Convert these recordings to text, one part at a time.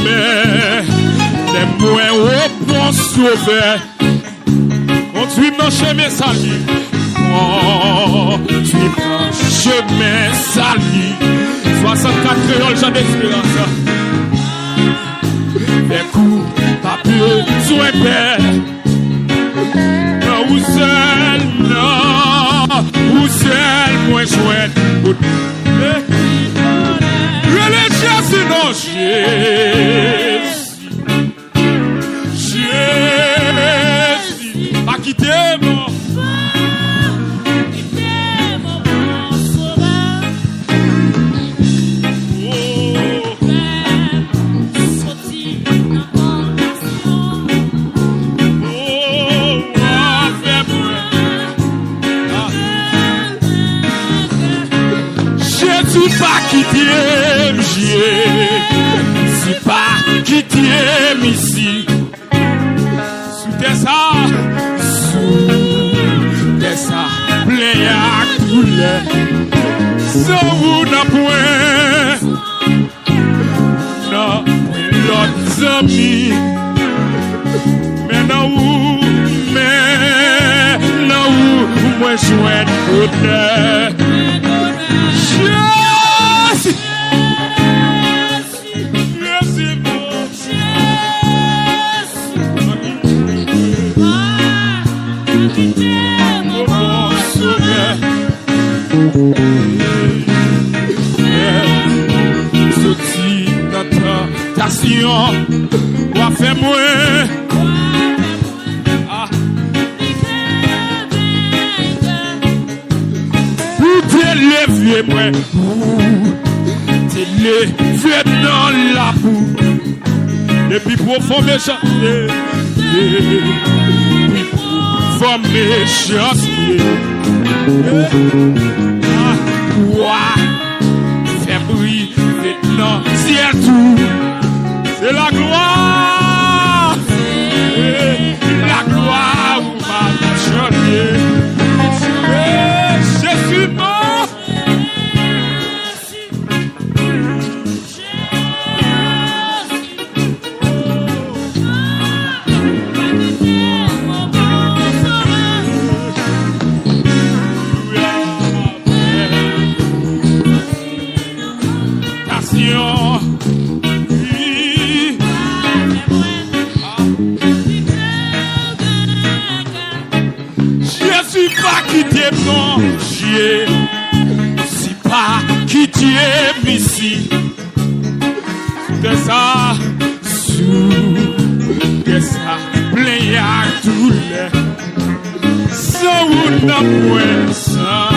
mais les moins au point sauvé. Conduis mon chemin sali. Conduis mon chemin sali. 64 créoles, j'en d'espérance. Des coups, pas besoin père. Non, ou seul, non. Ou seul, moins chouette. Religieux, sinon Jésus. Jésus. Pas quitter mon. C'est pas qui t'aime, c'est pas qui t'aime ici. Sous tes ça, plein à couler. Sans vous n'a point, non, l'autre amis. Mais non, moi chouette bonheur. Sorti dans tentation, quoi faire moins? Pour t'élever moins, t'élever dans la boue. Et puis profond méchant, puis profond méchant. Fais bruit, maintenant, c'est tout. C'est la gloire. La gloire, vous m'avez chanté. Je suis mort. Qui t'aime non, c'est pas qui t'aime ici. De ça, plein à tous les. Sans ou n'a point ça.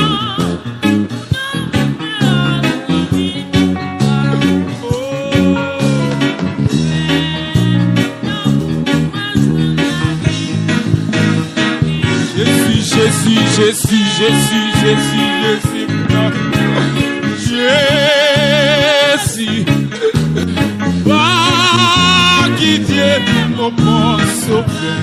Jésus, pas quitter mon sauver.